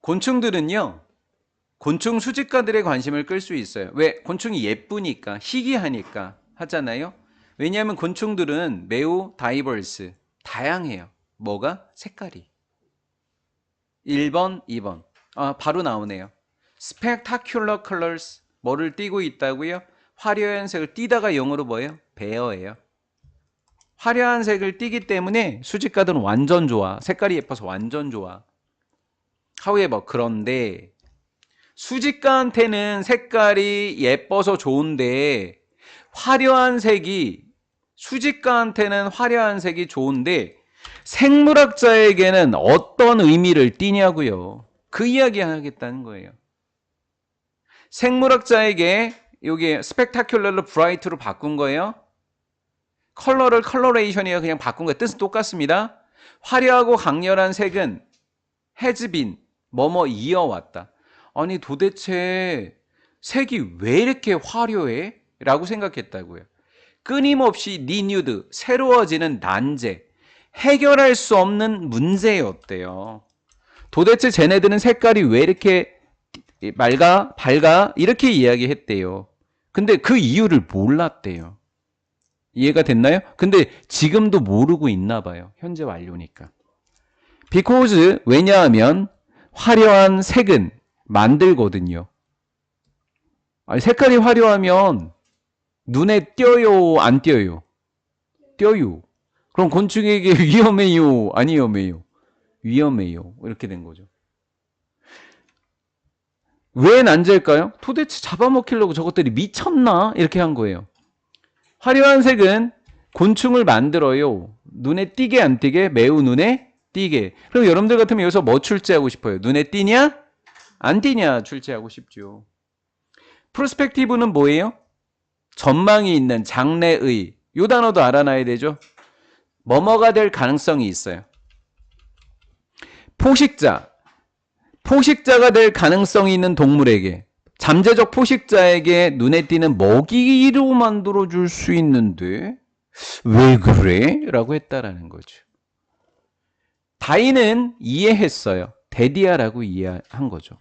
곤충들은요, 곤충 수집가들의 관심을 끌 수 있어요. 왜? 곤충이 예쁘니까, 희귀하니까 하잖아요. 왜냐하면 곤충들은 매우 다이버스, 다양해요. 뭐가? 색깔이. 1번, 2번. 바로 나오네요. spectacular colors. 뭐를 띠고 있다고요? 화려한 색을 띠다가 영어로 뭐예요? 베어예요. 화려한 색을 띠기 때문에 수집가들은 완전 좋아. 색깔이 예뻐서 완전 좋아. however, 그런데 수집가한테는 색깔이 예뻐서 좋은데 화려한 색이 수집가한테는 화려한 색이 좋은데 생물학자에게는 어떤 의미를 띠냐고요. 그 이야기 하겠다는 거예요. 생물학자에게 여기 spectacular로 bright로 바꾼 거예요. 컬러를 coloration이에요. 그냥 바꾼 거예요. 뜻은 똑같습니다. 화려하고 강렬한 색은 has been 뭐뭐 이어왔다. 아니 도대체 색이 왜 이렇게 화려해? 라고 생각했다고요. 끊임없이 renewed 새로워지는 난제, 해결할 수 없는 문제였대요. 도대체 쟤네들은 색깔이 왜 이렇게 밝아? 이렇게 이야기했대요. 근데 그 이유를 몰랐대요. 이해가 됐나요? 근데 지금도 모르고 있나 봐요. 현재 완료니까. because 왜냐하면 화려한 색은 만들거든요. 아니, 색깔이 화려하면 눈에 띄어요, 안 띄어요? 띄어요. 그럼 곤충에게 위험해요, 안 위험해요? 위험해요. 이렇게 된 거죠. 왜 난제일까요? 도대체 잡아먹히려고 저것들이 미쳤나? 이렇게 한 거예요. 화려한 색은 곤충을 만들어요. 눈에 띄게 안 띄게? 매우 눈에 띄게. 그럼 여러분들 같으면 여기서 뭐 출제하고 싶어요? 눈에 띄냐? 안 띄냐? 출제하고 싶죠. 프로스펙티브는 뭐예요? 전망이 있는 장래의. 이 단어도 알아놔야 되죠. 뭐뭐가 될 가능성이 있어요. 포식자가 될 가능성이 있는 동물에게, 잠재적 포식자에게 눈에 띄는 먹이로 만들어줄 수 있는데 왜 그래? 라고 했다라는 거죠. 다이는 이해했어요. 데디아라고 이해한 거죠.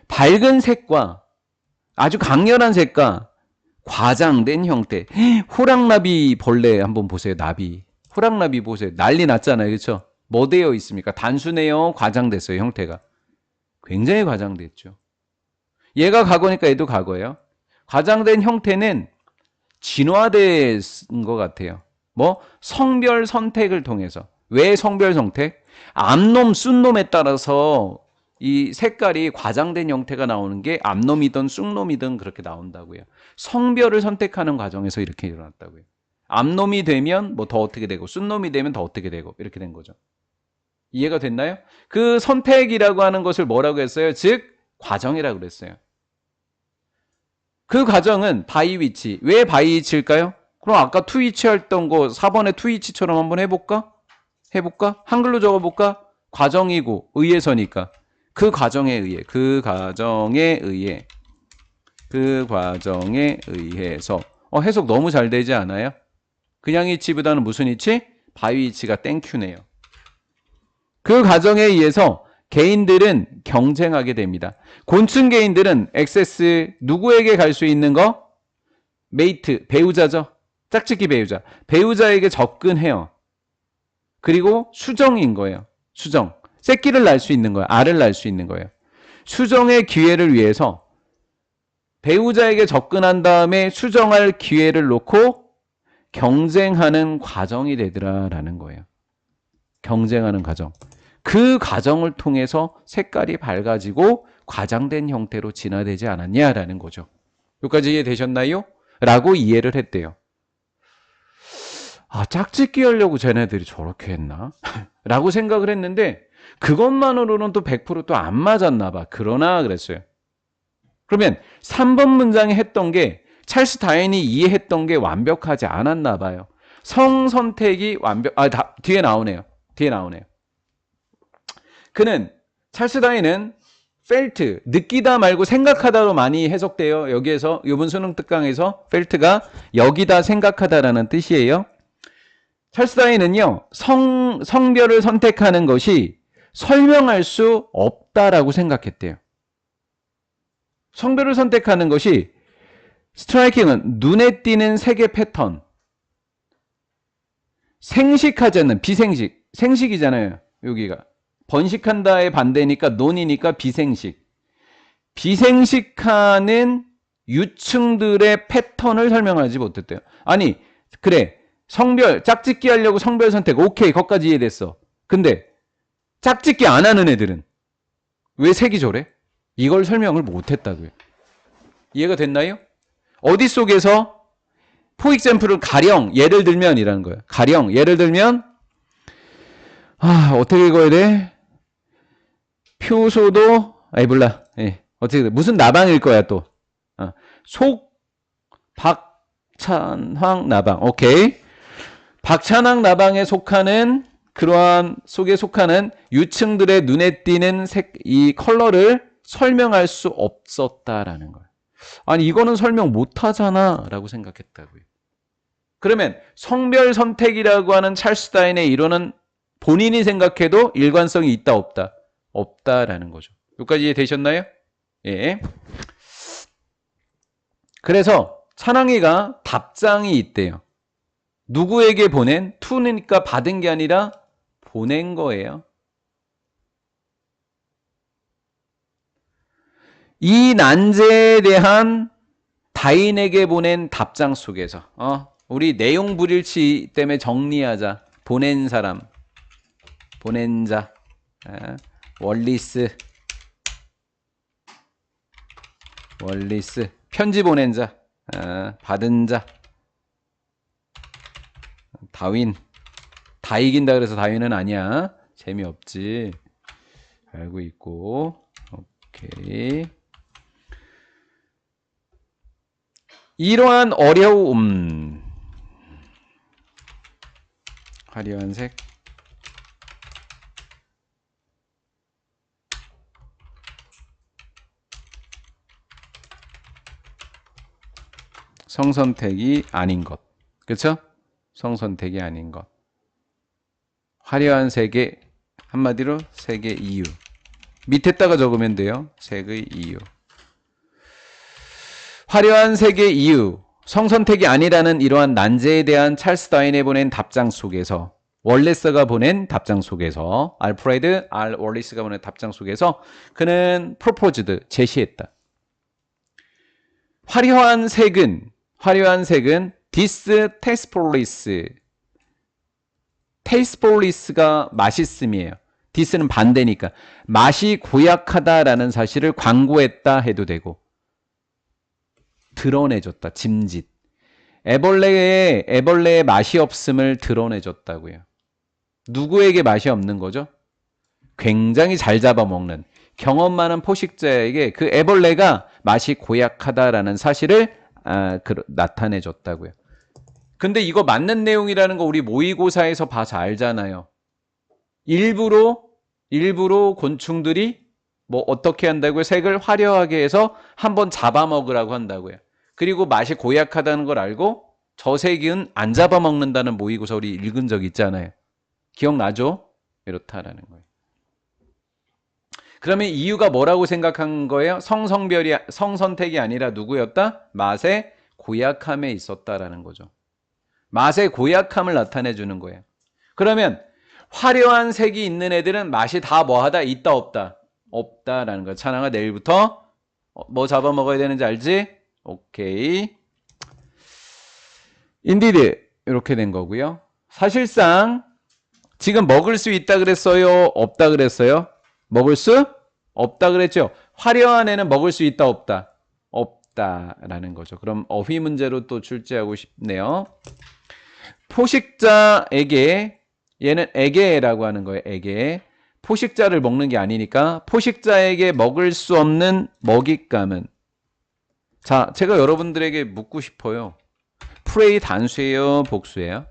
밝은 색과 아주 강렬한 색과 과장된 형태. 호랑나비 벌레 한번 보세요. 나비. 호랑나비 보세요. 난리 났잖아요. 그렇죠? 뭐 되어 있습니까? 단순해요? 과장됐어요. 형태가. 굉장히 과장됐죠. 얘가 과거니까 얘도 과거예요. 과장된 형태는 진화된 것 같아요. 뭐? 성별 선택을 통해서. 왜 성별 선택? 암놈, 쑥놈에 따라서 이 색깔이 과장된 형태가 나오는 게 암놈이든 쑥놈이든 그렇게 나온다고요. 성별을 선택하는 과정에서 이렇게 일어났다고요. 암놈이 되면 뭐 더 어떻게 되고 쑥놈이 되면 더 어떻게 되고 이렇게 된 거죠. 이해가 됐나요? 그 선택이라고 하는 것을 뭐라고 했어요? 즉 과정이라고 그랬어요. 그 과정은 바이 위치. 왜 바이 위치일까요? 그럼 아까 투 위치 했던 거 4번의 투 위치처럼 한번 해볼까? 한글로 적어볼까? 과정이고 의에서니까 그 과정에 의해서 해석 너무 잘 되지 않아요? 그냥 위치보다는 무슨 위치? 바이 위치가 땡큐네요. 그 과정에 의해서 개인들은 경쟁하게 됩니다. 곤충 개인들은 액세스 누구에게 갈 수 있는 거? 메이트, 배우자죠. 짝짓기 배우자. 배우자에게 접근해요. 그리고 수정인 거예요. 수정. 새끼를 낳을 수 있는 거예요. 알을 낳을 수 있는 거예요. 수정의 기회를 위해서 배우자에게 접근한 다음에 수정할 기회를 놓고 경쟁하는 과정이 되더라라는 거예요. 경쟁하는 과정. 그 과정을 통해서 색깔이 밝아지고 과장된 형태로 진화되지 않았냐라는 거죠. 여기까지 이해되셨나요? 라고 이해를 했대요. 짝짓기 하려고 쟤네들이 저렇게 했나? 라고 생각을 했는데 그것만으로는 또 100% 또 안 맞았나 봐. 그러나 그랬어요. 그러면 3번 문장에 했던 게 찰스 다윈이 이해했던 게 완벽하지 않았나 봐요. 성선택이 뒤에 나오네요. 찰스 다윈은 felt, 느끼다 말고 생각하다로 많이 해석돼요. 여기에서 이번 수능 특강에서 felt가 여기다 생각하다라는 뜻이에요. 찰스 다윈은요. 성별을 선택하는 것이 설명할 수 없다라고 생각했대요. 성별을 선택하는 것이 스트라이킹은 눈에 띄는 색의 패턴, 생식하지 않는 비생식, 생식이잖아요. 여기가 번식한다의 반대니까 논이니까 비생식. 비생식하는 유충들의 패턴을 설명하지 못했대요. 아니 그래 성별 짝짓기 하려고 성별 선택 오케이 거기까지 이해됐어. 근데 짝짓기 안 하는 애들은 왜 색이 저래? 이걸 설명을 못했다고요. 이해가 됐나요? 어디 속에서 포 익sem플을 가령 예를 들면 이라는 거예요. 가령 예를 들면 어떻게 읽어야 돼? 표소도 몰라. 예. 어떻게 돼? 무슨 나방일 거야 또. 속 박찬황 나방. 오케이. 박찬황 나방에 속하는 그러한 속에 속하는 유층들의 눈에 띄는 색, 이 컬러를 설명할 수 없었다라는 거예요. 아니 이거는 설명 못하잖아 라고 생각했다고요. 그러면 성별 선택이라고 하는 찰스 다윈의 이론은 본인이 생각해도 일관성이 있다 없다? 없다라는 거죠. 여기까지 이해되셨나요? 예. 그래서 찬항이가 답장이 있대요. 누구에게 보낸? to니까 받은 게 아니라 보낸 거예요. 이 난제에 대한 다인에게 보낸 답장 속에서 우리 내용 불일치 때문에 정리하자. 보낸 사람, 보낸 자, 월리스, 편지 보낸 자, 받은 자, 다윈. 다 이긴다 그래서 다윈은 아니야. 재미없지. 알고 있고. 오케이. 이러한 어려움. 화려한 색. 성선택이 아닌 것. 그렇죠? 성선택이 아닌 것. 화려한 색의 한마디로 색의 이유. 밑에다가 적으면 돼요. 색의 이유. 화려한 색의 이유. 성선택이 아니라는 이러한 난제에 대한 찰스 다윈이 보낸 답장 속에서 월레스가 보낸 답장 속에서 알프레드 R 월리스가 보낸 답장 속에서 그는 프로포즈드 제시했다. 화려한 색은 디스 테스폴리스. 테스폴리스가 맛있음이에요. 디스는 반대니까 맛이 고약하다라는 사실을 광고했다 해도 되고 드러내줬다. 짐짓. 애벌레의 맛이 없음을 드러내줬다고요. 누구에게 맛이 없는 거죠? 굉장히 잘 잡아먹는 경험 많은 포식자에게 그 애벌레가 맛이 고약하다라는 사실을 나타내줬다고요. 근데 이거 맞는 내용이라는 거 우리 모의고사에서 봐서 알잖아요. 일부러 곤충들이 뭐 어떻게 한다고요? 색을 화려하게 해서 한번 잡아먹으라고 한다고요. 그리고 맛이 고약하다는 걸 알고 저 색은 안 잡아먹는다는 모의고사 우리 읽은 적 있잖아요. 기억나죠? 이렇다라는 거예요. 그러면 이유가 뭐라고 생각한 거예요? 성선택이 아니라 누구였다? 맛의 고약함에 있었다라는 거죠. 맛의 고약함을 나타내 주는 거예요. 그러면 화려한 색이 있는 애들은 맛이 다 뭐하다? 있다 없다? 없다라는 거예요. 찬항아 내일부터 뭐 잡아먹어야 되는지 알지? 오케이. 인디드 이렇게 된 거고요. 사실상 지금 먹을 수 있다 그랬어요? 없다 그랬어요? 먹을 수 없다 그랬죠? 화려한 애는 먹을 수 있다 없다? 없다라는 거죠. 그럼 어휘 문제로 또 출제하고 싶네요. 포식자에게 얘는 에게라고 하는 거예요. 에게. 포식자를 먹는 게 아니니까 포식자에게 먹을 수 없는 먹잇감은 자, 제가 여러분들에게 묻고 싶어요. 프레이 단수예요? 복수예요?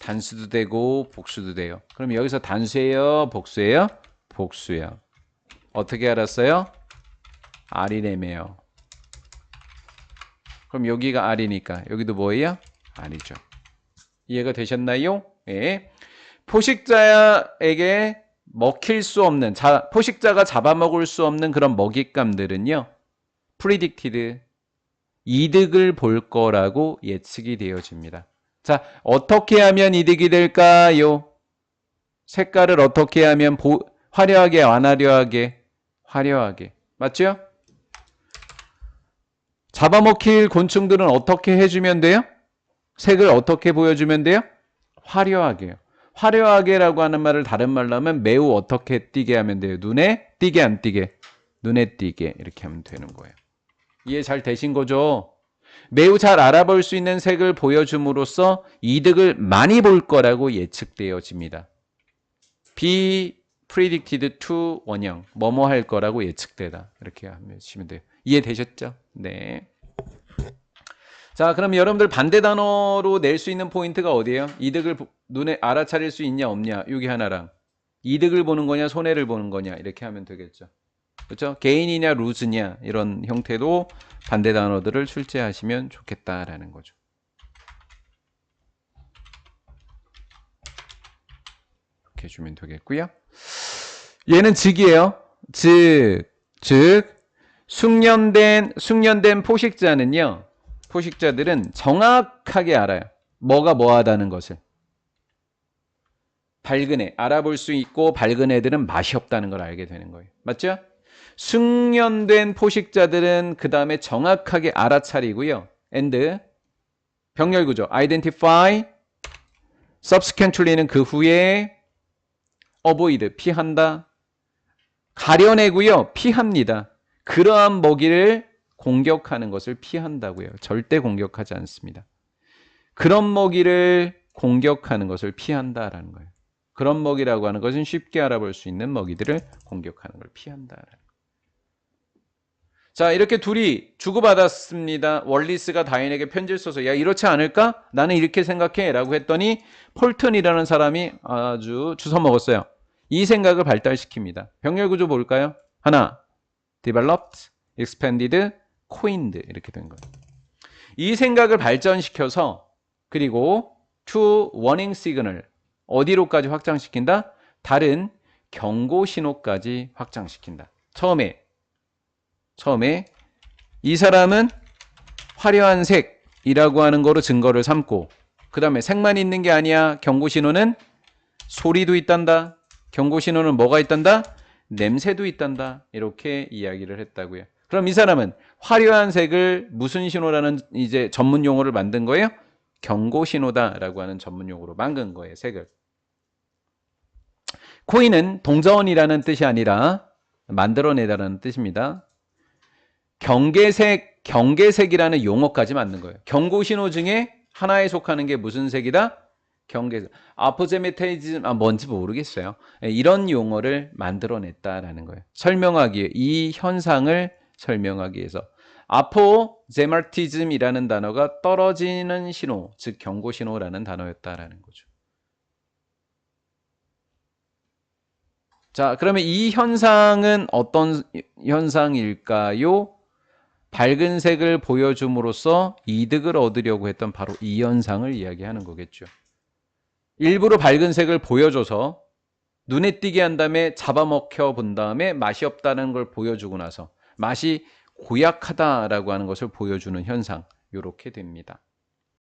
단수도 되고 복수도 돼요. 그럼 여기서 단수예요? 복수예요? 복수예요. 어떻게 알았어요? R이래매요. 그럼 여기가 R이니까 여기도 뭐예요? R이죠. 이해가 되셨나요? 예. 포식자에게 먹힐 수 없는, 포식자가 잡아먹을 수 없는 그런 먹잇감들은요, predicted, 이득을 볼 거라고 예측이 되어집니다. 자, 어떻게 하면 이득이 될까요? 색깔을 어떻게 하면 화려하게, 안 화려하게? 화려하게. 맞죠? 잡아먹힐 곤충들은 어떻게 해주면 돼요? 색을 어떻게 보여주면 돼요? 화려하게요. 화려하게라고 하는 말을 다른 말로 하면 매우 어떻게 띄게 하면 돼요? 눈에 띄게 안 띄게? 눈에 띄게 이렇게 하면 되는 거예요. 이해 잘 되신 거죠? 매우 잘 알아볼 수 있는 색을 보여줌으로써 이득을 많이 볼 거라고 예측되어집니다. be predicted to 원형, 뭐뭐 할 거라고 예측되다. 이렇게 하시면 돼요. 이해되셨죠? 네. 자, 그럼 여러분들 반대 단어로 낼 수 있는 포인트가 어디예요? 이득을 눈에 알아차릴 수 있냐 없냐? 여기 하나랑 이득을 보는 거냐 손해를 보는 거냐 이렇게 하면 되겠죠. 그렇죠? 게인이냐 루즈냐 이런 형태로 반대 단어들을 출제하시면 좋겠다라는 거죠. 이렇게 해주면 되겠고요. 얘는 즉이에요. 즉 숙련된 포식자는요. 포식자들은 정확하게 알아요. 뭐가 뭐하다는 것을. 밝은 애, 알아볼 수 있고 밝은 애들은 맛이 없다는 걸 알게 되는 거예요. 맞죠? 숙련된 포식자들은 그 다음에 정확하게 알아차리고요. and 병렬 구조, identify, subsequently는 그 후에 avoid, 피한다. 가려내고요. 피합니다. 그러한 먹이를 공격하는 것을 피한다고요. 절대 공격하지 않습니다. 그런 먹이를 공격하는 것을 피한다라는 거예요. 그런 먹이라고 하는 것은 쉽게 알아볼 수 있는 먹이들을 공격하는 걸 피한다라는 거예요. 자, 이렇게 둘이 주고받았습니다. 월리스가 다인에게 편지를 써서 야, 이렇지 않을까? 나는 이렇게 생각해 라고 했더니 폴튼이라는 사람이 아주 주워 먹었어요. 이 생각을 발달시킵니다. 병렬 구조 볼까요? 하나, developed, expanded, coined 이렇게 된 거예요. 이 생각을 발전시켜서 그리고 to warning signal 어디로까지 확장시킨다? 다른 경고 신호까지 확장시킨다. 처음에 이 사람은 화려한 색이라고 하는 거로 증거를 삼고 그 다음에 색만 있는 게 아니야. 경고 신호는 소리도 있단다. 경고 신호는 뭐가 있단다? 냄새도 있단다. 이렇게 이야기를 했다고요. 그럼 이 사람은 화려한 색을 무슨 신호라는 이제 전문 용어를 만든 거예요? 경고 신호다라고 하는 전문 용어로 만든 거예요. 색을. 코인은 동전이라는 뜻이 아니라 만들어내다라는 뜻입니다. 경계색이라는 용어까지 만든 거예요. 경고 신호 중에 하나에 속하는 게 무슨 색이다? 경계색. 아포제메테이즘 뭔지 모르겠어요. 이런 용어를 만들어냈다라는 거예요. 설명하기 위해 이 현상을 설명하기 위해서 아포제마티즘이라는 단어가 떨어지는 신호, 즉 경고 신호라는 단어였다라는 거죠. 자, 그러면 이 현상은 어떤 현상일까요? 밝은 색을 보여줌으로써 이득을 얻으려고 했던 바로 이 현상을 이야기하는 거겠죠. 일부러 밝은 색을 보여줘서 눈에 띄게 한 다음에 잡아먹혀 본 다음에 맛이 없다는 걸 보여주고 나서 맛이 고약하다라고 하는 것을 보여주는 현상, 이렇게 됩니다.